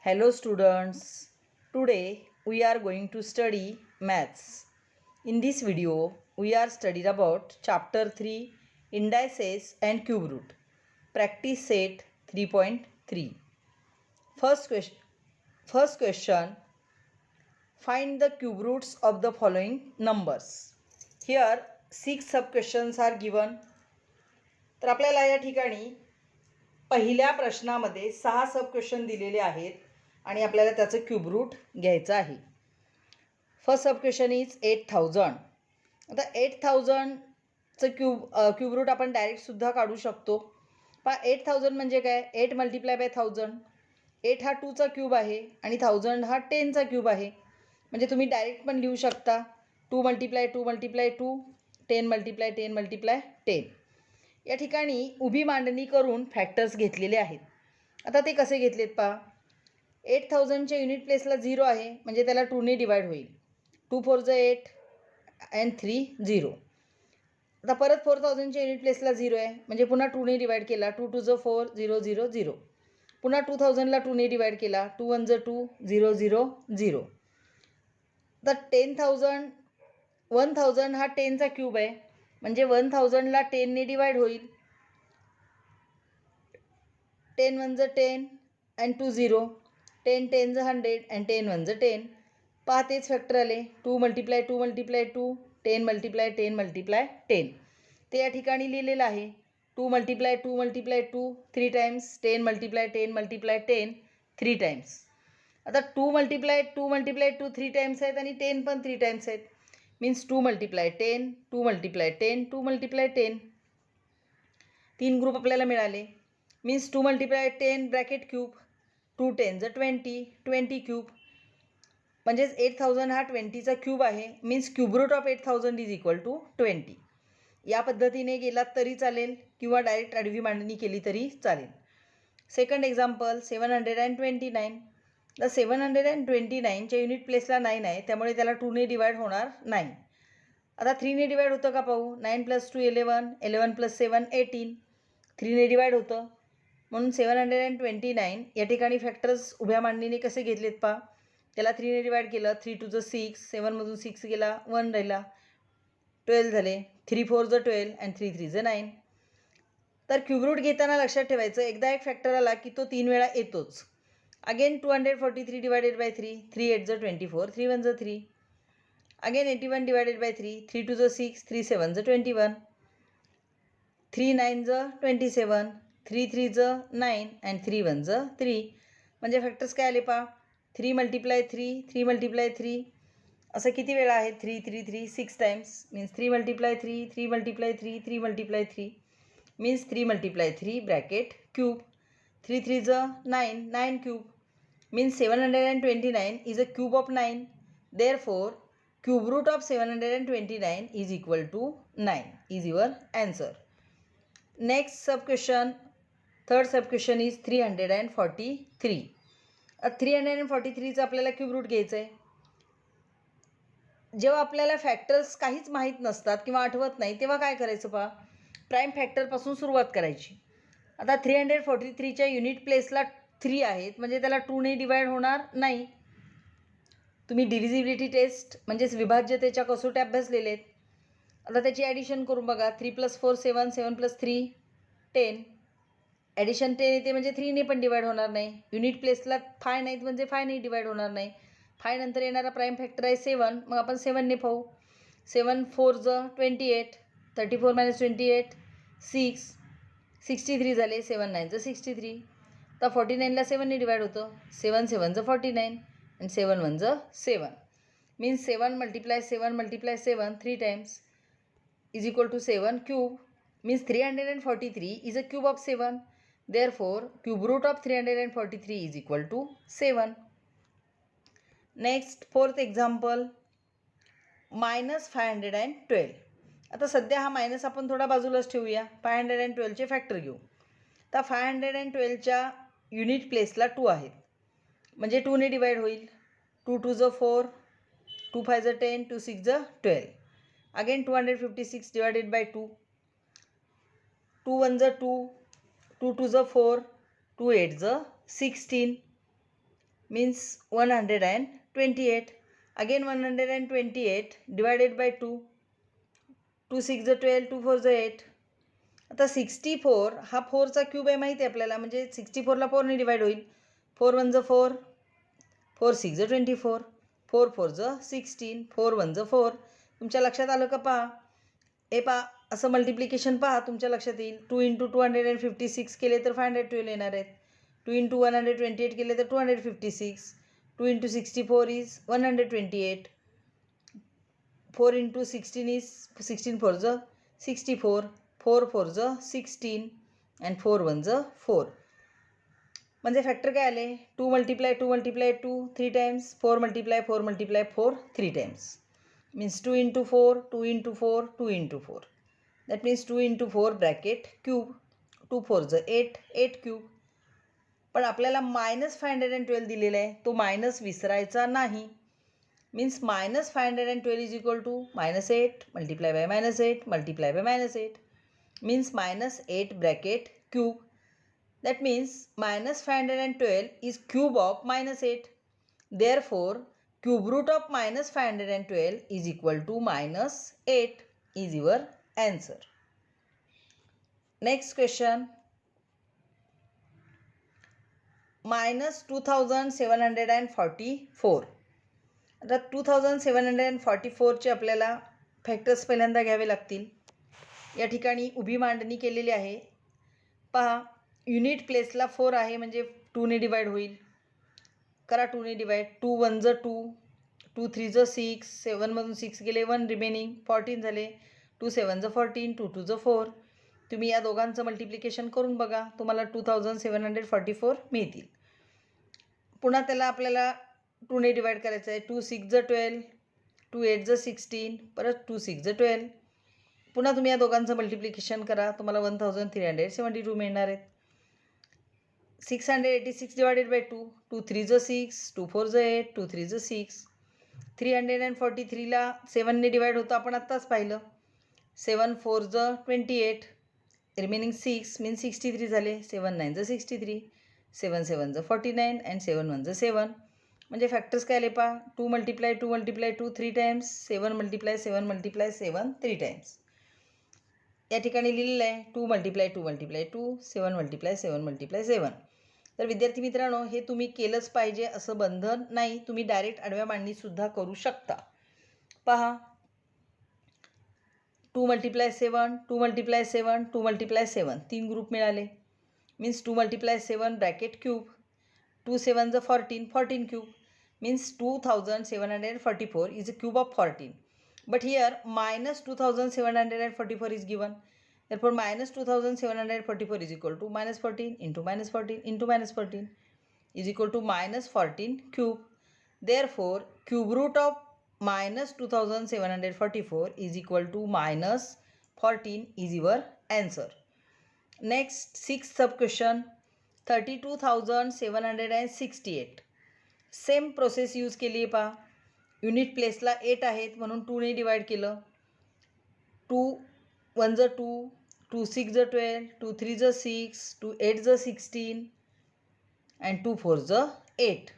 Hello students, today we are going to study maths. In this video, we are studying about chapter 3 indices and cube root. Practice set 3.3. First question, find the cube roots of the following numbers. Here 6 sub questions are given. तर आपल्याला या ठिकाणी पहिल्या प्रश्नामध्ये 6 सब question दिलेले आहेत आणि आपल्याला त्याचं क्यूब रूट घ्यायचं आहे. First sub question is 8000. आता 8000चं क्यूब रूट आपण डायरेक्टसुद्धा काढू शकतो. पहा 8000 म्हणजे काय, 8 मल्टिप्लाय बाय 1000. 8 हा 2चा क्यूब आहे आणि 1000 हा 10चा क्यूब आहे. म्हणजे तुम्ही डायरेक्ट पण लिहू शकता 2 मल्टिप्लाय 2 मल्टिप्लाय 2, 10 मल्टिप्लाय 10 मल्टिप्लाय 10. या ठिकाणी उभी मांडणी करून फॅक्टर्स घेतलेले आहेत. आता ते कसे घेतलेत पहा. 8000च्या युनिट प्लेसला 0 आहे म्हणजे त्याला 2ने डिवाइड होईल. 2 4 ज 8 अँड 3 0. आता परत 4000च्या युनिट प्लेसला 0 आहे म्हणजे पुन्हा 2ने डिवाइड केला. 2 2 ज 4 0 0 0. पुन्हा 2000ला 2ने डिवाइड केला. 2 1 ज 2 0 0 0. तर 1000 हा 10चा क्यूब आहे म्हणजे 1000ला 10ने डिवाइड होईल. 10 1 ज 10 अँड 2 0. 10 10 ज 100 अँड 10 1 ज 10. पहा तेच फॅक्टर आले 2 मल्टिप्लाय 2 मल्टिप्लाय 2, 10 मल्टिप्लाय 10 मल्टिप्लाय 10. ते या ठिकाणी लिहिलेलं आहे 2 multiply 2 multiply 2 3 times, 10 multiply 10 multiply 10 3 times. आता 2 मल्टिप्लाय 2 मल्टिप्लाय 2 3 टाइम्स आहेत आणि 10 पण 3 टाइम्स आहेत. Means 2 multiply 10 2 multiply 10 2 multiply 10. 3 group आपल्याला मिळाले. मीन्स 2 मल्टिप्लाय 10 ब्रॅकेट क्यूब, 2 10 ज 20 20 क्यूब. म्हणजेच 8000 हा 20चा क्यूब आहे. Means cube root of 8000 is equal to 20. या पद्धतीने गेलात तरी चालेल किंवा डायरेक्ट आडवी मांडणी केली तरी चालेल. Second example 729. तर 729च्या युनिट प्लेसला 9 आहे त्यामुळे त्याला 2ने डिवाइड होणार नाही. आता 3ने डिवाइड होतं का पाहू. 9 + 2 11, 11 + 7 18. 3ने डिवाइड होतं म्हणून 729 या ठिकाणी फॅक्टर्स उभ्या मांडणीने कसे घेतलेत पहा. त्याला 3ने डिवाइड केलं. 3 2 ज 6, 7मधून 6 गेला 1 राहिला, 12 झाले. 3 4 ज 12 अँड 3 3 ज 9. तर क्यूब रूट घेताना लक्षात ठेवायचं एकदा एक फॅक्टर आला की तो 3 वेळा येतोच. अगेन 243 डिवायडेड बाय 3, 3 8 ज 24, 3 1 ज 3. अगेन 81 डिवायडेड बाय 3, 3 2 ज 6, 3 7 ज 21, 3 9 ज 27, 3 3 ज 9 अँड 3 1 ज 3. म्हणजे फॅक्टर्स काय आले पहा. 3 मल्टिप्लाय 3 3 मल्टिप्लाय 3 असं किती वेळा आहे. 3 3 3 6 times. Means 3 multiply 3 3 multiply 3 3 multiply 3 means 3 multiply 3 bracket cube. 3 3 ज 9 9 cube. Means 729 is a cube of 9. Therefore cube root of 729 is equal to 9 is your answer. Next sub question, third sub question is 343. 343चं आपल्याला cube route घ्यायचं आहे. जेव्हा आपल्याला factors काहीच माहीत नसतात किंवा आठवत नाही तेव्हा काय करायचं पहा. प्राईम फॅक्टरपासून सुरुवात करायची. आता 343च्या युनिट प्लेसला 3 आहेत म्हणजे त्याला 2ने डिवाइड होणार नाही. तुम्ही डिव्हिजिबिलिटी टेस्ट म्हणजेच विभाज्यतेच्या कसोट्या अभ्यासलेले आहेत. आता त्याची ॲडिशन करून बघा. 3 + 4 7, 7 + 3 10. ॲडिशन 10 येते म्हणजे 3ने पण डिवाइड होणार नाही. युनिट प्लेसला 5 नाहीत म्हणजे 5ने डिवाइड होणार नाही. 5 नंतर येणारा प्राईम फॅक्टर आहे 7. मग आपण 7ने पाहू. 7 4 ज 28, 34 - 28 6, 63 झाले. 7 9 ज 63. तर 49ला 7ने डिवाइड होतं. 7 7 ज 49 अँड 7 1 ज 7. Means 7 multiply 7 multiply 7 3 times is equal to 7 cube. Means 343 is a cube of 7. Therefore cube root of 343 is equal to 7. Next fourth example -512. आता सध्या हा मायनस आपण थोडा बाजूलाच ठेवूया. 512चे फॅक्टर घेऊ. तर 512च्या युनिट प्लेसला 2 आहेत म्हणजे 2ने डिवाइड होईल. 2 2 ज 4, 2 5 ज 10, 2 6 ज 12. अगेन 256 डिवायडेड बाय 2, 2 1 ज 2, 2 2 ज 4, 2 8 ज 16. means 128. Again 128 divided by 2. 2 6 12, 2 4 8. आता 64 हा 4चा क्यूब आहे माहिती आहे आपल्याला, म्हणजे 64ला 4ने डिवाइड होईल. 4 1 4, 4 6 24, 4 4 16, 4 1 4. तुमच्या लक्षात आलं का? पहा हे पहा, असं मल्टिप्लिकेशन पहा, तुमच्या लक्षात येईल. 2 इंटू 256 केले तर 512 येणार आहेत. 2 इंटू 128 केले तर 256. 2 into 64 is 128. 4 into 16 is 16 4 64. 4 4 16 and 4 1 4. म्हणजे फॅक्टर काय आले? 2 multiply 2 multiply 2 3 times, 4 multiply 4 multiply 4 3 times. Means 2 into 4, 2 into 4, 2 into 4. That means 2 into 4 bracket cube. 2 4 8, 8 cube. पण आपल्याला -512 दिलेला आहे, तो मायनस विसरायचा नाही. Means -512 is equal to -8 multiply by -8 multiply by -8. Means -8 bracket cube. That means -512 is cube of -8. Therefore, cube root of -512 is equal to -8 is your answer. Next question. -2744. आता 2744 चे आपल्याला factors पहिल्यांदा घ्यावे लागतील. या ठिकाणी उभी मांडणी केलेली आहे. पहा, युनिट प्लेसला 4 आहे म्हणजे 2ने डिवाइड होईल. करा 2ने डिवाइड. 2 1 2, 2 3 6, 7मधून 6 गेले 1 रिमेनिंग 14 झाले. 2 7 14, 2 2 4. तुम्ही या दोघांचं मल्टिप्लिकेशन करून बघा, तुम्हाला 2744 मिळतील. पुन्हा त्याला आपल्याला 2ने डिवाइड करायचं आहे. 2 6 12, 2 8 16, परत 2 6 12. पुन्हा तुम्ही या दोघांचं मल्टिप्लिकेशन करा, तुम्हाला 1372 मिळणार आहेत. 686 डिवाइडेड बाय 2, 2 3 6, 2 4 8, 2 3 6. 343ला 7ने डिवाइड होतं, आपण आत्ताच पाहिलं. 7 4 28, रिमेनिंग 6 मीन 63 झाले. 7 9 63, 7 7 49 अँड 7 1 7. म्हणजे फॅक्टर्स काय आले पहा, 2 multiply 2 multiply 2 3 times, 7 multiply 7 multiply 7 3 times. या ठिकाणी लिहिलेलं आहे 2 मल्टिप्लाय 2 मल्टिप्लाय 2, 7 मल्टिप्लाय 7 मल्टिप्लाय 7. तर विद्यार्थी मित्रांनो, हे तुम्ही केलंच पाहिजे असं बंधन नाही, तुम्ही डायरेक्ट आडव्या मांडणीसुद्धा करू शकता. पहा, 2 मल्टिप्लाय 7, 2 मल्टिप्लाय 7, 2 मल्टिप्लाय 7, 3 ग्रुप मिळाले. Means 2 multiply 7 bracket cube. 2 7 14, 14 cube. Means 2744 is a cube of 14. But here -2744 is given. Therefore, -2744 is equal to -14 into -14 into -14 is equal to -14 cube. Therefore, cube root of -2744 is equal to -14 is your answer. Next, sixth sub question, 32,768. Same process use केली आहे पहा. Unit प्लेसला 8 आहेत म्हणून 2ने divide केलं. 2 1 2, 2 6 12, 2 3 6, 2 8 16 and 2 4 8.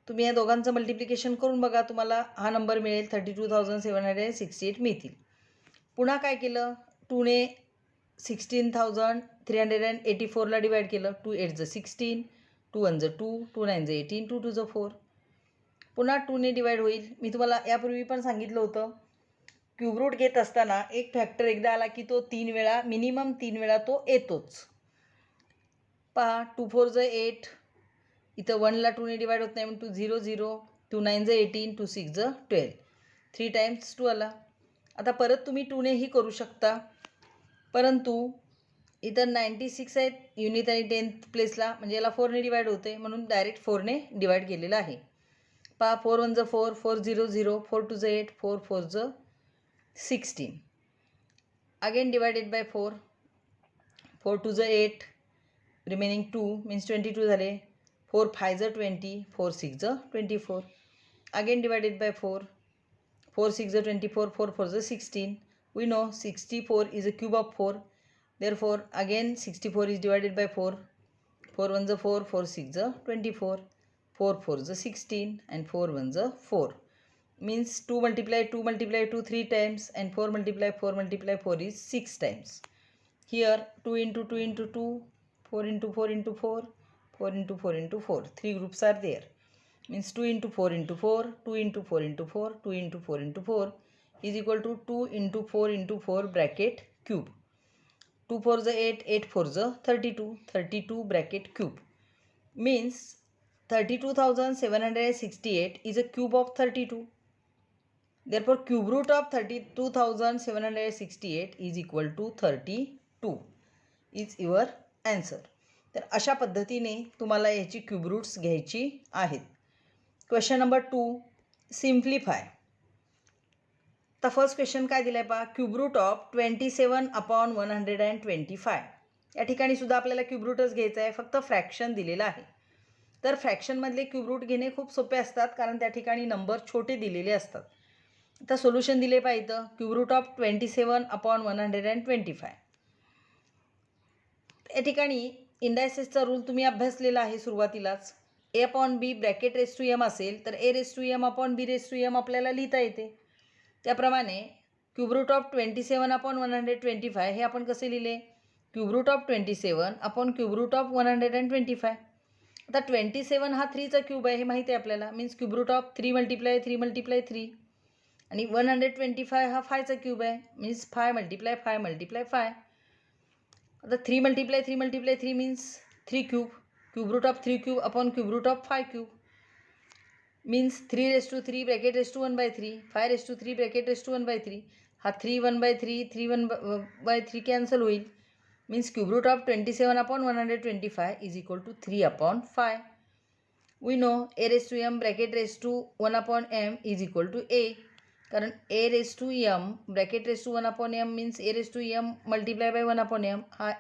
तुम्ही या दोघांचं multiplication करून बघा, तुम्हाला हा नंबर मिळेल. 32,768 मिळतील. पुन्हा काय केलं, 2ने 16,384ला डिवाइड केलं. 2 8 16, 2 1 2, 2 9 18, 2 2 4. पुन्हा 2ने डिवाइड होईल. मी तुम्हाला यापूर्वी पण सांगितलं होतं, क्यूब रूट घेत असताना एक फॅक्टर एकदा आला की तो 3 वेळा, मिनिमम 3 वेळा तो येतोच. पहा, 2 4 8, इथं 1ला 2ने डिवाइड होत नाही म्हणून 2 0 0, 2 9 18, 2 6 12, 3 टाइम्स 2 आला. आता परत तुम्ही 2नेही करू शकता, परंतु इथं 96 आहेत युनिट आणि 10th प्लेसला, म्हणजे याला 4ने डिवाइड होते म्हणून डायरेक्ट 4ने डिवाइड केलेलं आहे. पहा, 4 1 4, 4 0 0, 4 2 8, 4 4 16. Again divided by 4, 4 2 8, remaining 2 means 22 झाले. 4 5 20, 4 6 24. Again divided by 4, 4 6 24, 4 4 16. We know 64 is a cube of 4. Therefore, again 64 is divided by 4. 4 1 4, 4 6 24. 4 4 16 and 4 1 4. Means 2 multiply 2 multiply 2 3 times and 4 multiply 4 is 6 times. Here 2 into 2 into 2, 4 into 4 into 4, 4 into 4 into 4. 3 groups are there. Means 2 into 4 into 4, 2 into 4 into 4, 2 into 4 into 4 is equal to 2 into 4 into 4 bracket cube. 2 4 is 8, 8 4 is 32, 32 bracket cube. Means 32,768 is a cube of 32. Therefore, cube root of 32,768 is equal to 32 is your answer. तर अशा पद्धतीने तुम्हाला याची cube roots घ्यायची आहेत. Question number 2, simplify. तर first question काय दिलं आहे पहा, क्यूब रूट ऑफ 27/125. या ठिकाणी सुद्धा आपल्याला क्यूब रूटच घ्यायचं आहे, फक्त फ्रॅक्शन दिलेलं आहे. तर फ्रॅक्शनमधले क्यूब रूट घेणे खूप सोपे असतात, कारण त्या ठिकाणी नंबर छोटे दिलेले असतात. आता सोल्युशन दिले पाहिजे, क्यूब रूट ऑफ 27/125. या ठिकाणी इंडायसेसचा रूल तुम्ही अभ्यासलेला आहे सुरुवातीलाच. a/b bracket raise to M असेल तर a raise to M upon b raise to M आपल्याला लिहिता येते. त्याप्रमाणे क्यूब रूट ऑफ 27/125 हे आपण कसे लिहिले, cube root of 27 upon cube root of 125. आता 27 हा 3चा क्यूब आहे हे माहिती आहे आपल्याला. Means cube root of 3 multiply 3 multiply 3. आणि 125 हा 5चा क्यूब आहे. Means 5 multiply 5 multiply 5. आता 3 multiply 3 multiply 3 means 3 cube. Cube root of 3 cube upon cube root of 5 cube. Means 3 raise to 3 bracket raise to 1/3, 5 raise to 3 bracket raise to 1/3. हा 3 1/3 3 1/3 cancel होईल. Means cube root of 27/125 is equal to 3/5. We know a raise to m bracket raise to 1/m is equal to a. कारण a raise to m bracket raise to 1/m means a raise to m multiply by 1/m. हा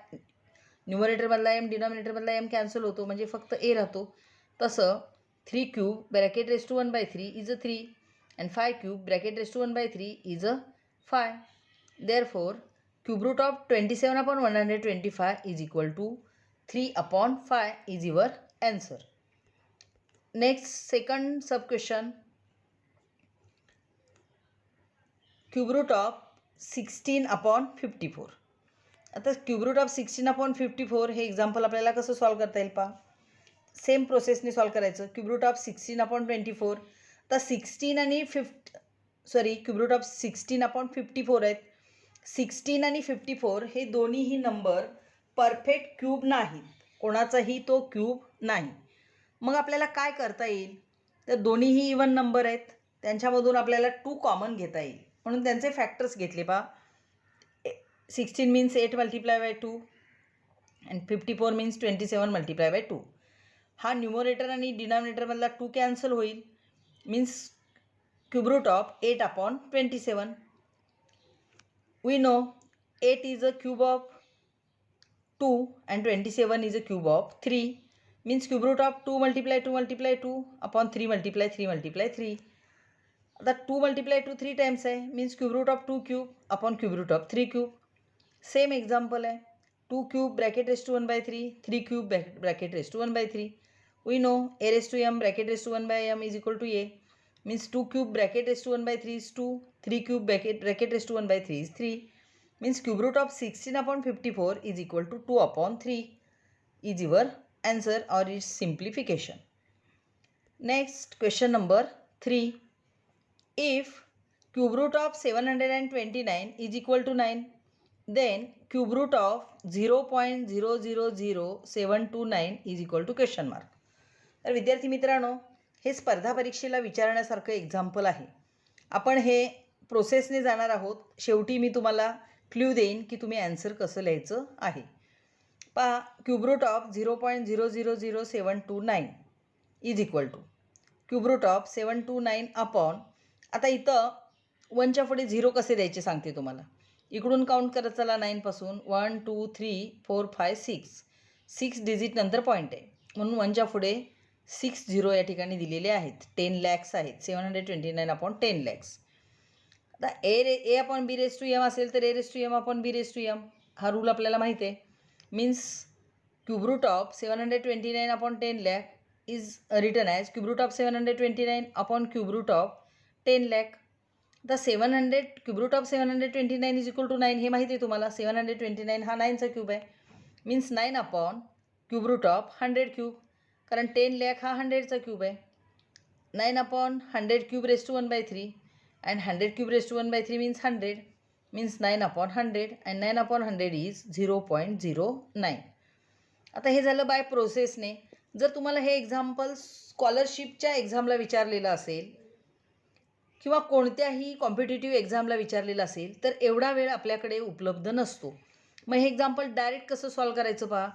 न्यूमरेटरमधला m डिनॉमिनेटरमधला m cancel होतो, म्हणजे फक्त a राहतो. तसं 3 cube bracket raise to 1/3 is a 3 and 5 cube bracket raise to 1/3 is a 5. Therefore cube root of 27/125 is equal to 3/5 is your answer. Next second sub question, cube root of 16/54. आता cube root of 16/54 हे example आपल्याला कसं solve करता येईल पहा. Same प्रोसेसने solve करायचं. Cube root of 16/24. तर 16 आणि क्यूब रूट ऑफ 16/54 आहेत. 16 आणि 54 हे दोन्हीही नंबर परफेक्ट क्यूब नाहीत, कोणाचाही तो क्यूब नाही. मग आपल्याला काय करता येईल, तर दोन्हीही इवन नंबर आहेत, त्यांच्यामधून आपल्याला 2 कॉमन घेता येईल. म्हणून त्यांचे फॅक्टर्स घेतले पहा. 16 means 8 multiply by 2 and 54 means 27 multiply by 2. हा न्यूमरेटर आणि डिनॉमिनेटरमधला 2 कॅन्सल होईल. Means cube root of 8/27. We know 8 is a cube of 2 and 27 is a cube of 3. Means cube root of 2 multiply 2 multiply 2 upon 3 multiply 3 multiply 3. आता 2 multiply 2 3 times आहे. Means cube root of 2 cube upon cube root of 3 cube. Same example आहे. 2 cube bracket raise to 1/3, 3 cube bracket raise to 1/3. We know a raised to m bracket raised to 1/m is equal to a. Means 2 cube bracket raised to 1/3 is 2. 3 cube bracket raised to 1/3 is 3. Means cube root of 16/54 is equal to 2/3 is your answer or its simplification. Next question number 3. If cube root of 729 is equal to 9, then cube root of 0.000729 is equal to question mark. तर विद्यार्थी मित्रांनो, हे स्पर्धा परीक्षेला विचारण्यासारखं example आहे. आपण हे प्रोसेसने जाणार आहोत. शेवटी मी तुम्हाला क्ल्यू देईन की तुम्ही आन्सर कसं लिहायचं आहे. पहा, cube root of 0.000729 is equal to cube root of 729 upon, आता इथं 1च्या पुढे 0 कसे द्यायचे सांगते तुम्हाला. इकडून काउंट करत चला 9पासून 1 2 3 4 5 6 डिजिट नंतर पॉईंट आहे, म्हणून 1च्या पुढे 6 0 या ठिकाणी दिलेले आहेत. 10 लॅक्स आहेत. 729 अपॉन 10 लॅक्स. आता A upon B raise to M असेल तर A raise to M upon B raise to M हा रूल आपल्याला माहिती आहे. Means cube root of 729 upon 10 lakh is written as cube root of 729 upon cube root of 10 lakh. The 700 cube root of 729 is equal to 9 हे माहिती आहे तुम्हाला. 729 हा 9चा क्यूब आहे. Means 9 upon cube root of 100 cube, कारण 10 lakh हा 100चा cube आहे. 9 upon 100 cube raised to 1/3 and 100 cube raised to 1/3 means 100, means 9 upon 100 and 9 upon 100 is 0.09. आता हे झालं बाय प्रोसेसने. जर तुम्हाला हे एक्झाम्पल स्कॉलरशिपच्या एक्झामला विचारलेलं असेल किंवा कोणत्याही कॉम्पिटिटिव्ह एक्झामला विचारलेलं असेल तर एवढा वेळ आपल्याकडे उपलब्ध नसतो. मग हे एक्झाम्पल डायरेक्ट कसं सॉल्व करायचं पहा.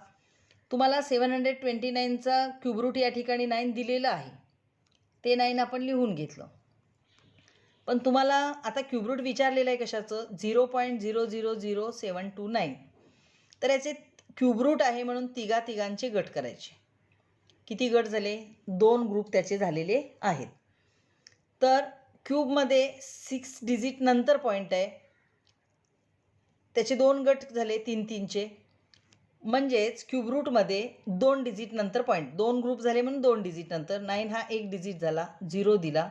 तुम्हाला 729चा क्यूब रूट या ठिकाणी 9 दिलेलं आहे, ते 9 आपण लिहून घेतलं. पण तुम्हाला आता क्यूब रूट विचारलेलं आहे कशाचं, 0.000729. तर याचे क्यूब रूट आहे म्हणून तिघांचे गट करायचे. किती गट झाले, 2 ग्रुप त्याचे झालेले आहेत. तर क्यूबमध्ये 6 डिजिट नंतर पॉईंट आहे, त्याचे 2 गट झाले 3चे. म्हणजेच क्यूब रूटमध्ये 2 डिजिट नंतर पॉईंट, 2 ग्रुप झाले म्हणून 2 डिजिट नंतर 9 हा 1 डिजिट झाला, 0 दिला,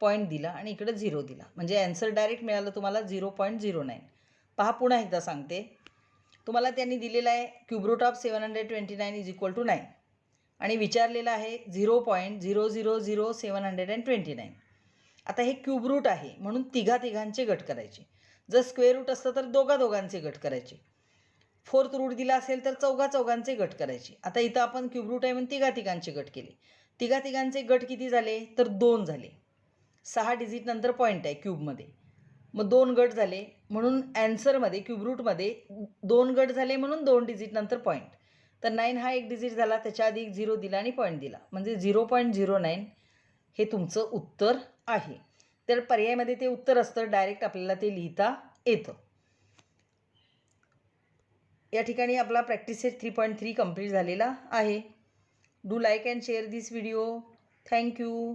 पॉईंट दिला आणि इकडे 0 दिला. म्हणजे ॲन्सर डायरेक्ट मिळालं तुम्हाला 0.09. पहा पुन्हा एकदा सांगते. तुम्हाला त्यांनी दिलेलं आहे cube root of 729 is equal to 9 आणि विचारलेलं आहे 0.000729. आता हे क्यूब रूट आहे म्हणून तिघांचे गट करायचे. जर स्क्वेअर रूट असतं तर दोघांचे गट करायचे. 4th रूट दिला असेल तर चौघांचे गट करायचे. आता इथं आपण क्यूब रूट आहे म्हणून तिघांचे गट केले. तिघांचे गट किती झाले तर 2 झाले. 6 डिजिट नंतर पॉईंट आहे क्यूबमध्ये, मग 2 गट झाले म्हणून ॲन्सरमध्ये क्यूब रूटमध्ये 2 गट झाले म्हणून 2 डिजिट नंतर पॉईंट. तर 9 हा 1 डिजिट झाला, त्याच्या आधी 0 दिला आणि पॉईंट दिला, म्हणजे 0.09 हे तुमचं उत्तर आहे. तर पर्यायामध्ये ते उत्तर असतं, डायरेक्ट आपल्याला ते लिहिता येतं. या ठिकाणी आपला प्रॅक्टिस सेट 3.3 कंप्लीट झालेला आहे. Do like and share this video. Thank you.